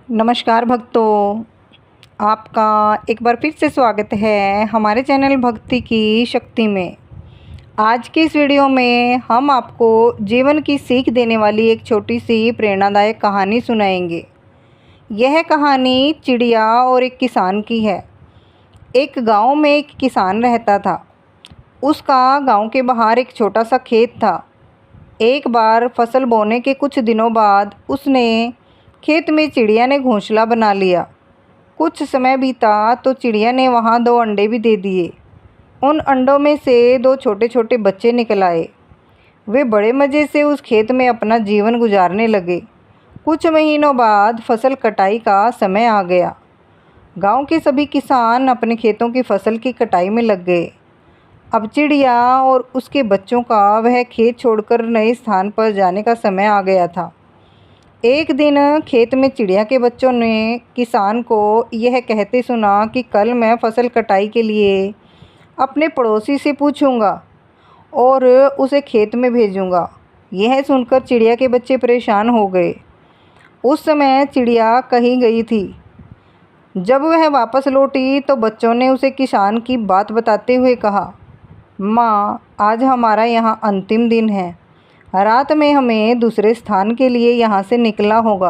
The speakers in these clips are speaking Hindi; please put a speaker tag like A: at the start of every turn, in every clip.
A: नमस्कार भक्तों, आपका एक बार फिर से स्वागत है हमारे चैनल भक्ति की शक्ति में। आज की इस वीडियो में हम आपको जीवन की सीख देने वाली एक छोटी सी प्रेरणादायक कहानी सुनाएंगे। यह कहानी चिड़िया और एक किसान की है। एक गांव में एक किसान रहता था। उसका गांव के बाहर एक छोटा सा खेत था। एक बार फसल बोने के कुछ दिनों बाद उसने खेत में चिड़िया ने घोंसला बना लिया। कुछ समय बीता तो चिड़िया ने वहाँ 2 अंडे भी दे दिए। उन अंडों में से 2 छोटे छोटे बच्चे निकल आए। वे बड़े मज़े से उस खेत में अपना जीवन गुजारने लगे। कुछ महीनों बाद फसल कटाई का समय आ गया। गांव के सभी किसान अपने खेतों की फसल की कटाई में लग गए। अब चिड़िया और उसके बच्चों का वह खेत छोड़कर नए स्थान पर जाने का समय आ गया था। एक दिन खेत में चिड़िया के बच्चों ने किसान को यह कहते सुना कि कल मैं फसल कटाई के लिए अपने पड़ोसी से पूछूंगा और उसे खेत में भेजूंगा। यह सुनकर चिड़िया के बच्चे परेशान हो गए। उस समय चिड़िया कहीं गई थी। जब वह वापस लौटी तो बच्चों ने उसे किसान की बात बताते हुए कहा, माँ, आज हमारा यहाँ अंतिम दिन है। रात में हमें दूसरे स्थान के लिए यहाँ से निकलना होगा।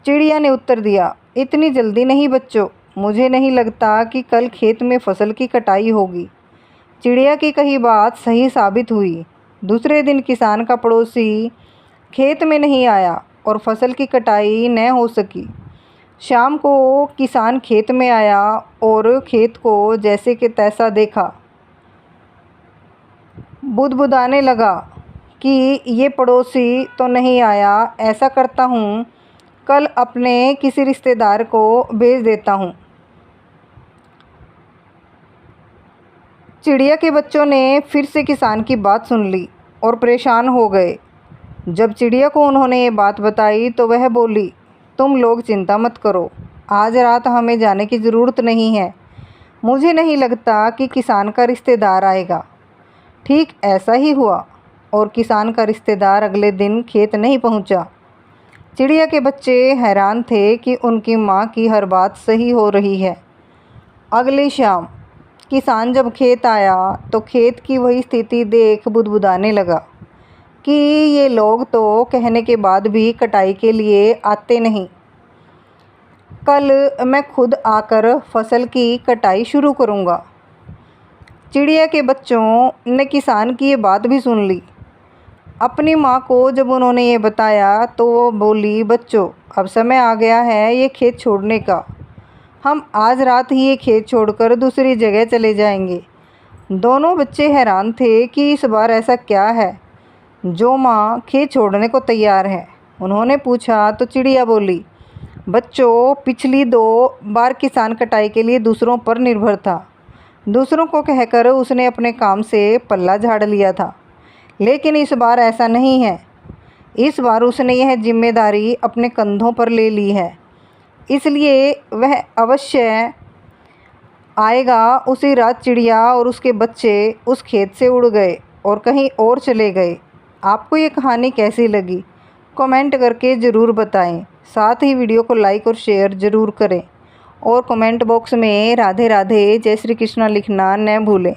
A: चिड़िया ने उत्तर दिया, इतनी जल्दी नहीं बच्चों, मुझे नहीं लगता कि कल खेत में फसल की कटाई होगी। चिड़िया की कही बात सही साबित हुई। दूसरे दिन किसान का पड़ोसी खेत में नहीं आया और फसल की कटाई न हो सकी। शाम को किसान खेत में आया और खेत को जैसे कि तैसा देखा। बुदबुदाने लगा कि ये पड़ोसी तो नहीं आया। ऐसा करता हूँ, कल अपने किसी रिश्तेदार को भेज देता हूँ। चिड़िया के बच्चों ने फिर से किसान की बात सुन ली और परेशान हो गए। जब चिड़िया को उन्होंने ये बात बताई तो वह बोली, तुम लोग चिंता मत करो, आज रात हमें जाने की ज़रूरत नहीं है। मुझे नहीं लगता कि किसान का रिश्तेदार आएगा। ठीक ऐसा ही हुआ और किसान का रिश्तेदार अगले दिन खेत नहीं पहुंचा। चिड़िया के बच्चे हैरान थे कि उनकी माँ की हर बात सही हो रही है। अगली शाम किसान जब खेत आया तो खेत की वही स्थिति देख बुदबुदाने लगा कि ये लोग तो कहने के बाद भी कटाई के लिए आते नहीं। कल मैं खुद आकर फसल की कटाई शुरू करूँगा। चिड़िया के बच्चों ने किसान की ये बात भी सुन ली। अपनी माँ को जब उन्होंने ये बताया तो वो बोली, बच्चों, अब समय आ गया है ये खेत छोड़ने का। हम आज रात ही ये खेत छोड़कर दूसरी जगह चले जाएंगे। दोनों बच्चे हैरान थे कि इस बार ऐसा क्या है जो माँ खेत छोड़ने को तैयार है। उन्होंने पूछा तो चिड़िया बोली, बच्चों, पिछली 2 बार किसान कटाई के लिए दूसरों पर निर्भर था। दूसरों को कहकर उसने अपने काम से पल्ला झाड़ लिया था, लेकिन इस बार ऐसा नहीं है। इस बार उसने यह जिम्मेदारी अपने कंधों पर ले ली है, इसलिए वह अवश्य आएगा। उसी रात चिड़िया और उसके बच्चे उस खेत से उड़ गए और कहीं और चले गए। आपको ये कहानी कैसी लगी? कमेंट करके ज़रूर बताएं। साथ ही वीडियो को लाइक और शेयर ज़रूर करें और कमेंट बॉक्स में राधे राधे, जय श्री कृष्णा लिखना न भूलें।